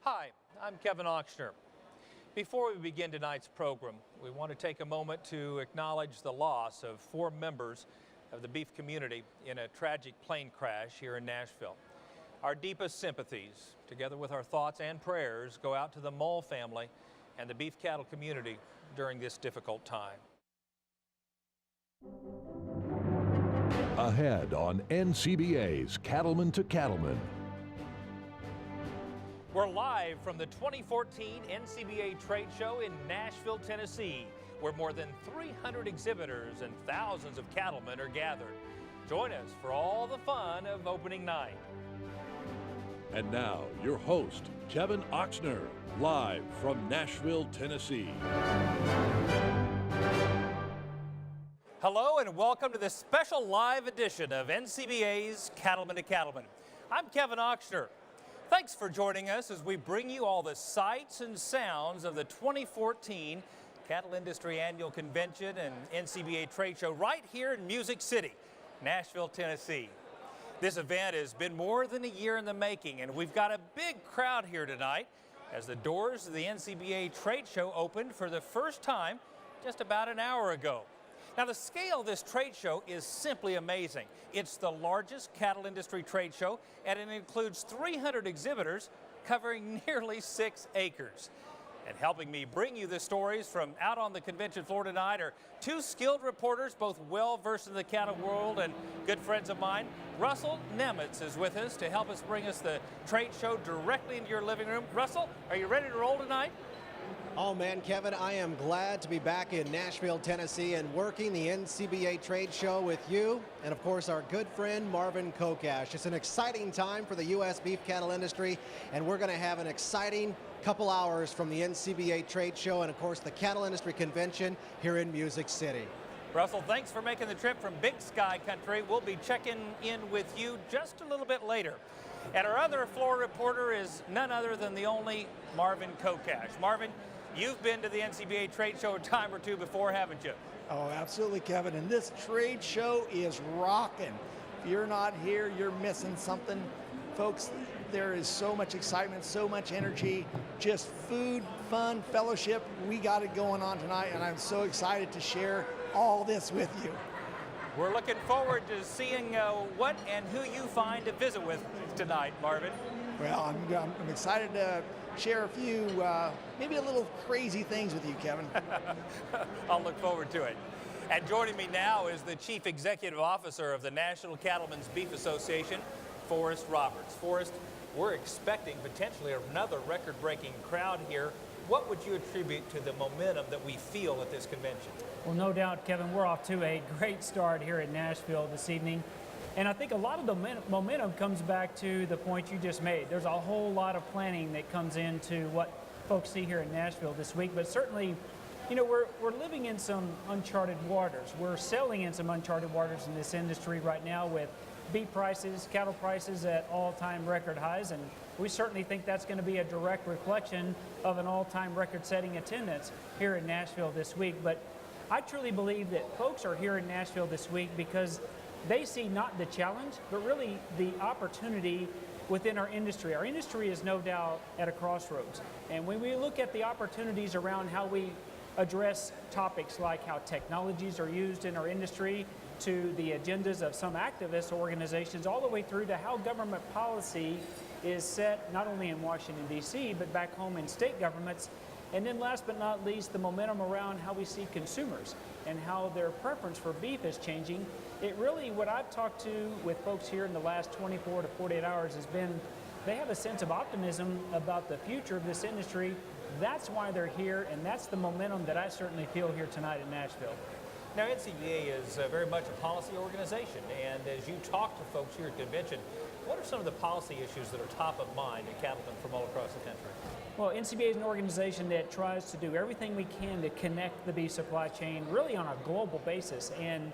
Hi, I'm Kevin Ochsner. Before we begin tonight's program, we want to take a moment to acknowledge the loss of 4 members of the beef community in a tragic plane crash here in Nashville. Our deepest sympathies, together with our thoughts and prayers, go out to the Mull family and the beef cattle community during this difficult time. Ahead on NCBA's Cattlemen to Cattlemen. We're live from the 2014 NCBA Trade Show in Nashville, Tennessee, where more than 300 exhibitors and thousands of cattlemen are gathered. Join us for all the fun of opening night. And now, your host, Kevin Ochsner, live from Nashville, Tennessee. Hello and welcome to this special live edition of NCBA's Cattlemen to Cattlemen. I'm Kevin Ochsner. Thanks for joining us as we bring you all the sights and sounds of the 2014 Cattle Industry Annual Convention and NCBA Trade Show right here in Music City, Nashville, Tennessee. This event has been more than a year in the making, and we've got a big crowd here tonight as the doors of the NCBA Trade Show opened for the first time just about an hour ago. Now, the scale of this trade show is simply amazing. It's the largest cattle industry trade show, and it includes 300 exhibitors covering nearly 6 acres. And helping me bring you the stories from out on the convention floor tonight are 2 skilled reporters, both well-versed in the cattle world and good friends of mine. Russell Nemitz is with us to help us bring us the trade show directly into your living room. Russell, are you ready to roll tonight? Oh man, Kevin, I am glad to be back in Nashville, Tennessee and working the NCBA Trade Show with you and of course our good friend Marvin Kokash. It's an exciting time for the U.S. beef cattle industry, and we're going to have an exciting couple hours from the NCBA Trade Show and of course the Cattle Industry Convention here in Music City. Russell, thanks for making the trip from Big Sky Country. We'll be checking in with you just a little bit later. And our other floor reporter is none other than the only Marvin Kokash. Marvin, you've been to the NCBA Trade Show a time or two before, haven't you? Oh, absolutely, Kevin. And this trade show is rocking. If you're not here, you're missing something. Folks, there is so much excitement, so much energy, just food, fun, fellowship. We got it going on tonight, and I'm so excited to share all this with you. We're looking forward to seeing what and who you find to visit with tonight, Marvin. Well, I'm excited to share a few, maybe a little crazy things with you, Kevin. I'll look forward to it. And joining me now is the Chief Executive Officer of the National Cattlemen's Beef Association, Forrest Roberts. Forrest, we're expecting potentially another record-breaking crowd here. What would you attribute to the momentum that we feel at this convention? Well, no doubt, Kevin, we're off to a great start here in Nashville this evening. And I think a lot of the momentum comes back to the point you just made. There's a whole lot of planning that comes into what folks see here in Nashville this week. But certainly, you know, we're living in some uncharted waters. We're sailing in some uncharted waters in this industry right now with beef prices, cattle prices at all-time record highs. And we certainly think that's going to be a direct reflection of an all-time record-setting attendance here in Nashville this week. But I truly believe that folks are here in Nashville this week because they see not the challenge, but really the opportunity within our industry. Our industry is no doubt at a crossroads. And when we look at the opportunities around how we address topics like how technologies are used in our industry, to the agendas of some activist organizations, all the way through to how government policy is set not only in Washington, D.C., but back home in state governments. And then last but not least, the momentum around how we see consumers and how their preference for beef is changing. It really, what I've talked to with folks here in the last 24 to 48 hours has been, they have a sense of optimism about the future of this industry. That's why they're here, and that's the momentum that I certainly feel here tonight in Nashville. Now, NCBA is very much a policy organization, and as you talk to folks here at the convention, what are some of the policy issues that are top of mind to cattlemen from all across the country? Well, NCBA is an organization that tries to do everything we can to connect the beef supply chain really on a global basis. And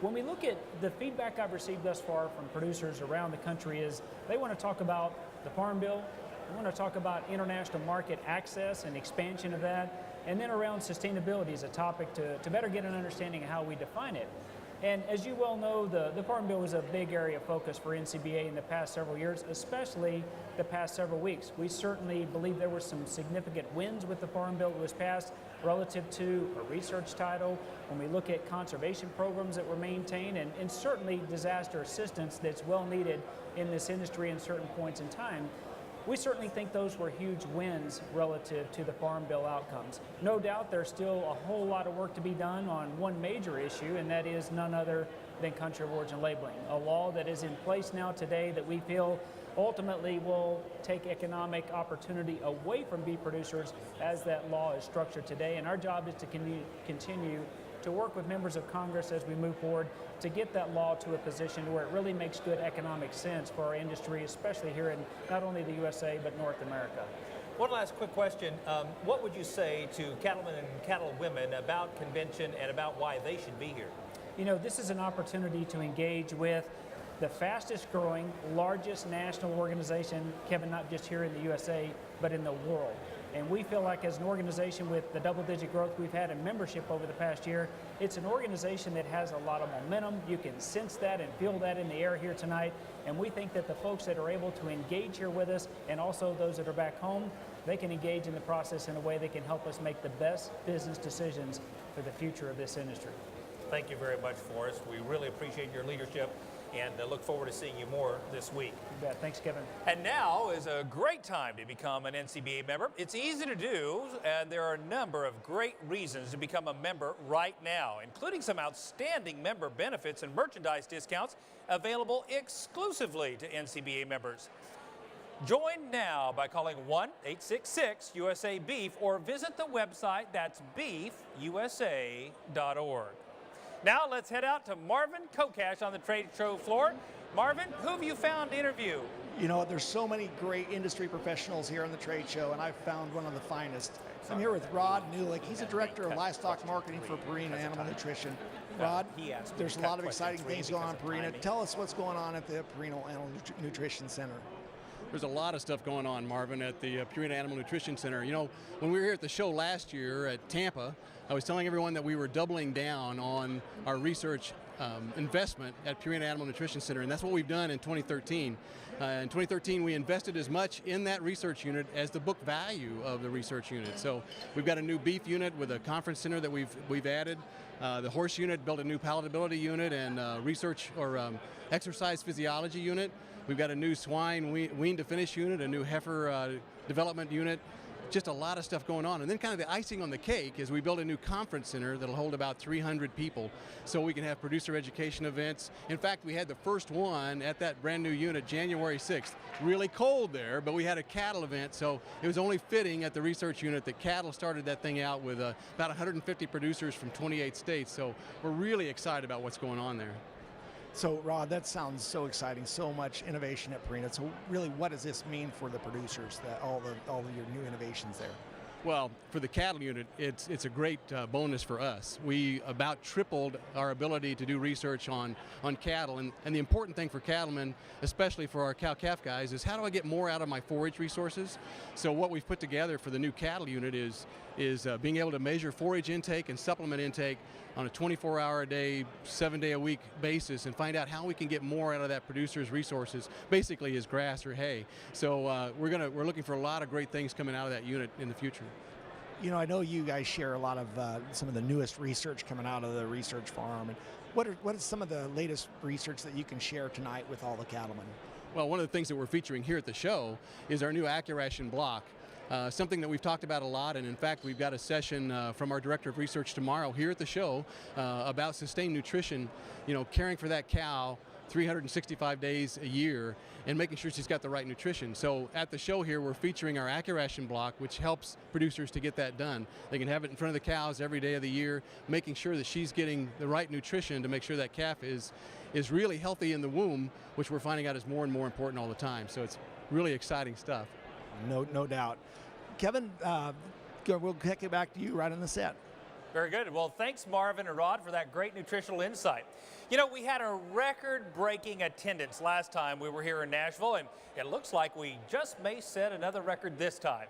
when we look at the feedback I've received thus far from producers around the country is they want to talk about the Farm Bill, they want to talk about international market access and expansion of that, and then around sustainability as a topic to better get an understanding of how we define it. And as you well know, the Farm Bill was a big area of focus for NCBA in the past several years, especially the past several weeks. We certainly believe there were some significant wins with the Farm Bill that was passed relative to a research title, when we look at conservation programs that were maintained, and certainly disaster assistance that's well needed in this industry in certain points in time. We certainly think those were huge wins relative to the Farm Bill outcomes. No doubt there's still a whole lot of work to be done on one major issue, and that is none other than country of origin labeling, a law that is in place now today that we feel ultimately will take economic opportunity away from beef producers as that law is structured today. And our job is to continue to work with members of Congress as we move forward to get that law to a position where it really makes good economic sense for our industry, especially here in not only the USA, but North America. One last quick question. What would you say to cattlemen and cattlewomen about convention and about why they should be here? You know, this is an opportunity to engage with the fastest growing, largest national organization, Kevin, not just here in the USA, but in the world. And we feel like as an organization with the double-digit growth we've had in membership over the past year, it's an organization that has a lot of momentum. You can sense that and feel that in the air here tonight. And we think that the folks that are able to engage here with us, and also those that are back home, they can engage in the process in a way that can help us make the best business decisions for the future of this industry. Thank you very much, Forrest. We really appreciate your leadership and look forward to seeing you more this week. You bet. Thanks, Kevin. And now is a great time to become an NCBA member. It's easy to do, and there are a number of great reasons to become a member right now, including some outstanding member benefits and merchandise discounts available exclusively to NCBA members. Join now by calling 1-866-USA-BEEF or visit the website, that's beefusa.org. Now let's head out to Marvin Kokash on the trade show floor. Marvin, who have you found to interview? You know, there's so many great industry professionals here on the trade show, and I've found one of the finest. I'm here with Rod Newlick. He's a director of livestock marketing for Purina Animal Nutrition. Rod, there's a lot of exciting things going on at Purina. Tell us what's going on at the Purina Animal Nutrition Center. There's a lot of stuff going on, Marvin, at the Purina Animal Nutrition Center. You know, when we were here at the show last year at Tampa, I was telling everyone that we were doubling down on our research investment at Purina Animal Nutrition Center, and that's what we've done in 2013. In 2013, we invested as much in that research unit as the book value of the research unit. So we've got a new beef unit with a conference center that we've added. The horse unit built a new palatability unit and research or exercise physiology unit. We've got a new swine wean to finish unit, a new heifer development unit, just a lot of stuff going on. And then kind of the icing on the cake is we built a new conference center that'll hold about 300 people so we can have producer education events. In fact, we had the first one at that brand new unit January 6th. Really cold there, but we had a cattle event, so it was only fitting at the research unit that Cattle started that thing out with about 150 producers from 28 states. So we're really excited about what's going on there. So, Rod, that sounds so exciting, so much innovation at Purina. So really, what does this mean for the producers, that all of your new innovations there? Well, for the cattle unit, it's a great bonus for us. We about tripled our ability to do research on cattle, and the important thing for cattlemen, especially for our cow-calf guys, is how do I get more out of my forage resources? So what we've put together for the new cattle unit is being able to measure forage intake and supplement intake on a 24-hour-a-day, 7-day-a-week basis and find out how we can get more out of that producer's resources, basically his grass or hay. So we're looking for a lot of great things coming out of that unit in the future. You know, I know you guys share a lot of some of the newest research coming out of the research farm. And what is some of the latest research that you can share tonight with all the cattlemen? Well, one of the things that we're featuring here at the show is our new AccuRation block. Something that we've talked about a lot, and in fact we've got a session from our Director of Research tomorrow here at the show about sustained nutrition, you know, caring for that cow 365 days a year and making sure she's got the right nutrition. So at the show here we're featuring our AccuRation block, which helps producers to get that done. They can have it in front of the cows every day of the year, making sure that she's getting the right nutrition to make sure that calf is really healthy in the womb, which we're finding out is more and more important all the time. So it's really exciting stuff. No doubt. Kevin, we'll kick it back to you right on the set. Very good. Well, thanks, Marvin and Rod, for that great nutritional insight. You know, we had a record-breaking attendance last time we were here in Nashville, and it looks like we just may set another record this time.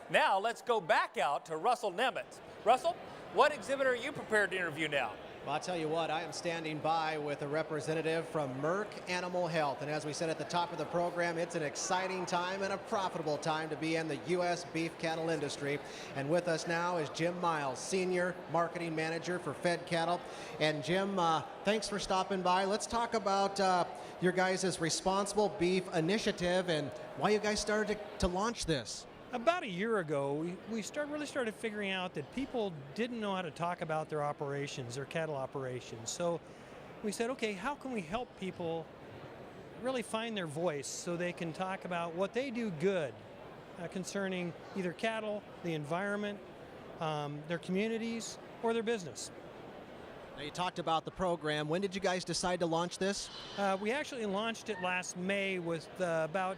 Now, let's go back out to Russell Nemitz. Russell, what exhibitor are you prepared to interview now? Well, I'll tell you what, I am standing by with a representative from Merck Animal Health. And as we said at the top of the program, it's an exciting time and a profitable time to be in the U.S. beef cattle industry. And with us now is Jim Miles, Senior Marketing Manager for Fed Cattle. And Jim, thanks for stopping by. Let's talk about your guys' Responsible Beef Initiative and why you guys started to launch this. About a year ago, we really started figuring out that people didn't know how to talk about their operations, their cattle operations. So we said, okay, how can we help people really find their voice so they can talk about what they do good concerning either cattle, the environment, their communities, or their business. Now, you talked about the program. When did you guys decide to launch this? We actually launched it last May with about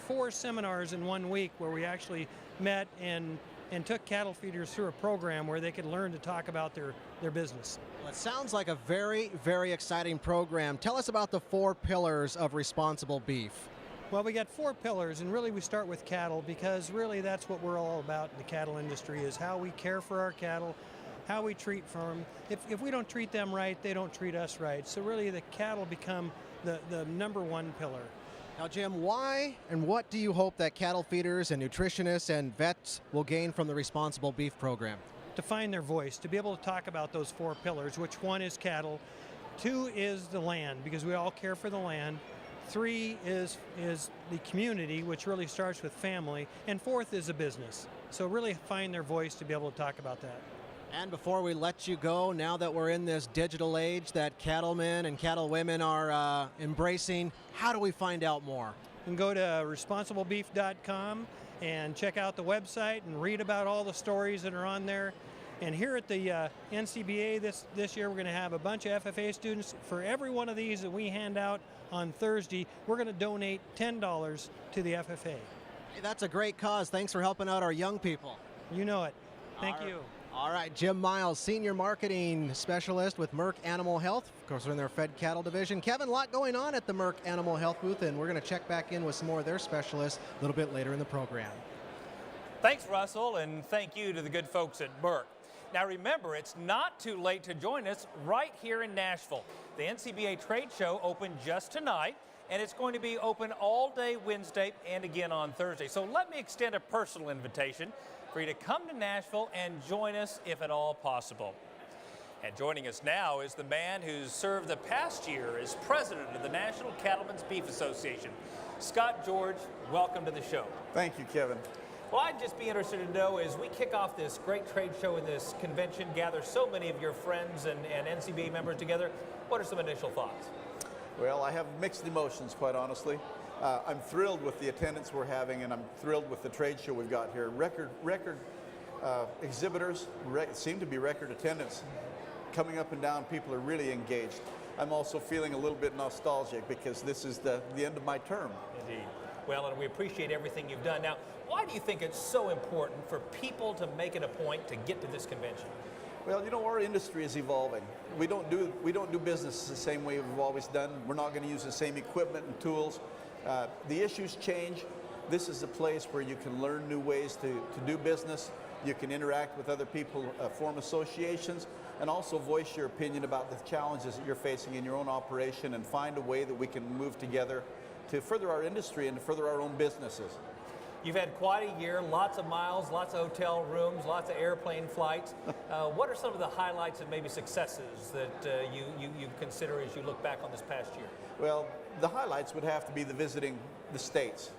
4 seminars in 1 week where we actually met and took cattle feeders through a program where they could learn to talk about their business. Well, it sounds like a very, very exciting program. Tell us about the 4 pillars of responsible beef. Well, we got 4 pillars, and really we start with cattle because really that's what we're all about in the cattle industry, is how we care for our cattle, how we treat them. If we don't treat them right, they don't treat us right. So really the cattle become the number 1 pillar. Now, Jim, why and what do you hope that cattle feeders and nutritionists and vets will gain from the Responsible Beef program? To find their voice, to be able to talk about those 4 pillars, which 1 is cattle, 2 is the land, because we all care for the land, 3 is the community, which really starts with family, and 4th is a business. So really find their voice to be able to talk about that. And before we let you go, now that we're in this digital age that cattlemen and cattlewomen are embracing, how do we find out more? You can go to responsiblebeef.com and check out the website and read about all the stories that are on there. And here at the NCBA this year, we're going to have a bunch of FFA students. For every one of these that we hand out on Thursday, we're going to donate $10 to the FFA. Hey, that's a great cause. Thanks for helping out our young people. You know it. Thank you. All right, Jim Miles, Senior Marketing Specialist with Merck Animal Health. Of course, we're in their Fed Cattle Division. Kevin, a lot going on at the Merck Animal Health booth, and we're going to check back in with some more of their specialists a little bit later in the program. Thanks, Russell, and thank you to the good folks at Merck. Now remember, it's not too late to join us right here in Nashville. The NCBA Trade Show opened just tonight, and it's going to be open all day Wednesday and again on Thursday. So let me extend a personal invitation for you to come to Nashville and join us if at all possible. And joining us now is the man who's served the past year as president of the National Cattlemen's Beef Association. Scott George, welcome to the show. Thank you, Kevin. Well, I'd just be interested to know, as we kick off this great trade show and this convention, gather so many of your friends and NCBA members together, what are some initial thoughts? Well, I have mixed emotions, quite honestly. I'm thrilled with the attendance we're having, and I'm thrilled with the trade show we've got here. Record exhibitors, seem to be record attendance. Coming up and down, people are really engaged. I'm also feeling a little bit nostalgic because this is the end of my term. Indeed. Well, and we appreciate everything you've done. Now, why do you think it's so important for people to make it a point to get to this convention? Well, you know, our industry is evolving. We don't do business the same way we've always done. We're not going to use the same equipment and tools. The issues change. This is a place where you can learn new ways to do business. You can interact with other people, form associations, and also voice your opinion about the challenges that you're facing in your own operation and find a way that we can move together to further our industry and to further our own businesses. You've had quite a year, lots of miles, lots of hotel rooms, lots of airplane flights. What are some of the highlights and maybe successes that you consider as you look back on this past year? Well, the highlights would have to be visiting the states,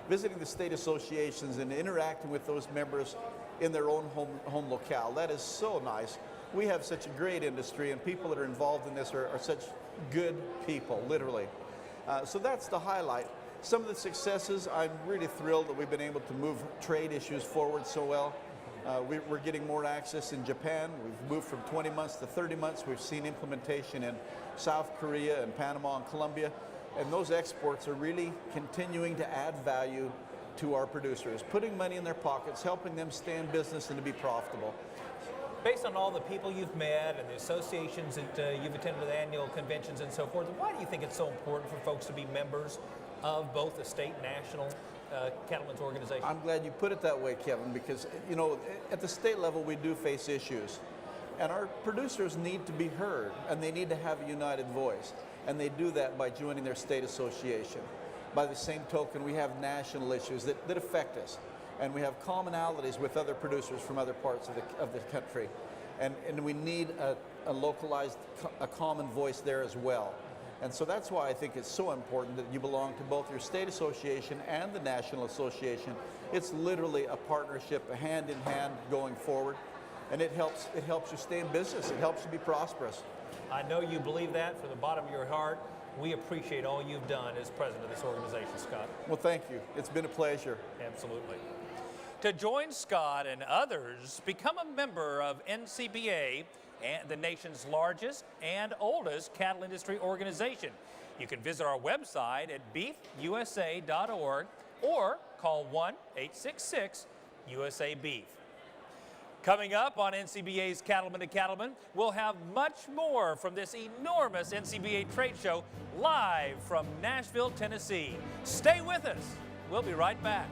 visiting the state associations and interacting with those members in their own home locale. That is so nice. We have such a great industry, and people that are involved in this are such good people, literally. So that's the highlight. Some of the successes, I'm really thrilled that we've been able to move trade issues forward so well. We're getting more access in Japan. We've moved from 20 months to 30 months. We've seen implementation in South Korea and Panama and Colombia. And those exports are really continuing to add value to our producers, putting money in their pockets, helping them stay in business and to be profitable. Based on all the people you've met and the associations that you've attended the annual conventions and so forth, why do you think it's so important for folks to be members of both the state and national cattlemen's organization? I'm glad you put it that way, Kevin, because, you know, at the state level we do face issues. And our producers need to be heard, and they need to have a united voice. And they do that by joining their state association. By the same token, we have national issues that affect us. And we have commonalities with other producers from other parts of the country. And we need a localized, a common voice there as well. And so that's why I think it's so important that you belong to both your state association and the national association. It's literally a partnership, a hand in hand going forward. And it helps you stay in business. It helps you be prosperous. I know you believe that from the bottom of your heart. We appreciate all you've done as president of this organization, Scott. Well, thank you. It's been a pleasure. Absolutely. To join Scott and others, become a member of NCBA, and the nation's largest and oldest cattle industry organization. You can visit our website at beefusa.org or call 1-866-USA-BEEF. Coming up on NCBA's Cattlemen to Cattlemen, we'll have much more from this enormous NCBA trade show live from Nashville, Tennessee. Stay with us. We'll be right back.